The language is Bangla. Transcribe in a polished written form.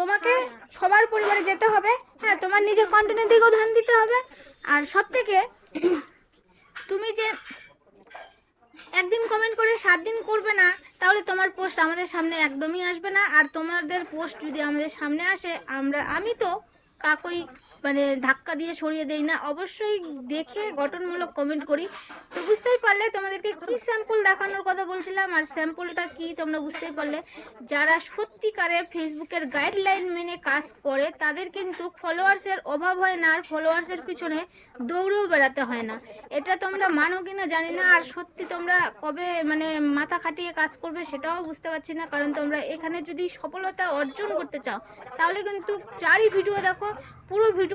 তোমাকে সবার পরিবারে যেতে হবে। হ্যাঁ, তোমার নিজের কন্টেন্টের দিকেও ধ্যান দিতে হবে। আর সব থেকে তুমি যে একদিন কমেন্ট করে 7 দিন করবে না, তাহলে তোমার পোস্ট আমাদের সামনে একদমই আসবে না। আর তোমাদের পোস্ট যদি আমাদের সামনে আসে, আমি তো কাকই মানে ধাক্কা দিয়ে সরিয়ে দেই না, অবশ্যই দেখে গঠনমূলক কমেন্ট করি। তো বুঝতেই পারলে তোমাদেরকে কি স্যাম্পল দেখানোর কথা বলছিলাম, আর স্যাম্পলটা কি তোমরা বুঝতেই পারলে। যারা সত্যিকারে ফেসবুকের গাইডলাইন মেনে কাজ করে তাদের কিন্তু ফলোয়ার্সের অভাব হয় না, আর ফলোয়ার্সের পিছনে দৌড়েও বেড়াতে হয় না। এটা তোমরা মানো কিনা জানি না, আর সত্যি তোমরা কবে মানে মাথা খাটিয়ে কাজ করবে সেটাও বুঝতে পারছি না। কারণ তোমরা এখানে যদি সফলতা অর্জন করতে চাও, তাহলে কিন্তু যারই ভিডিও দেখো পুরো ভিডিও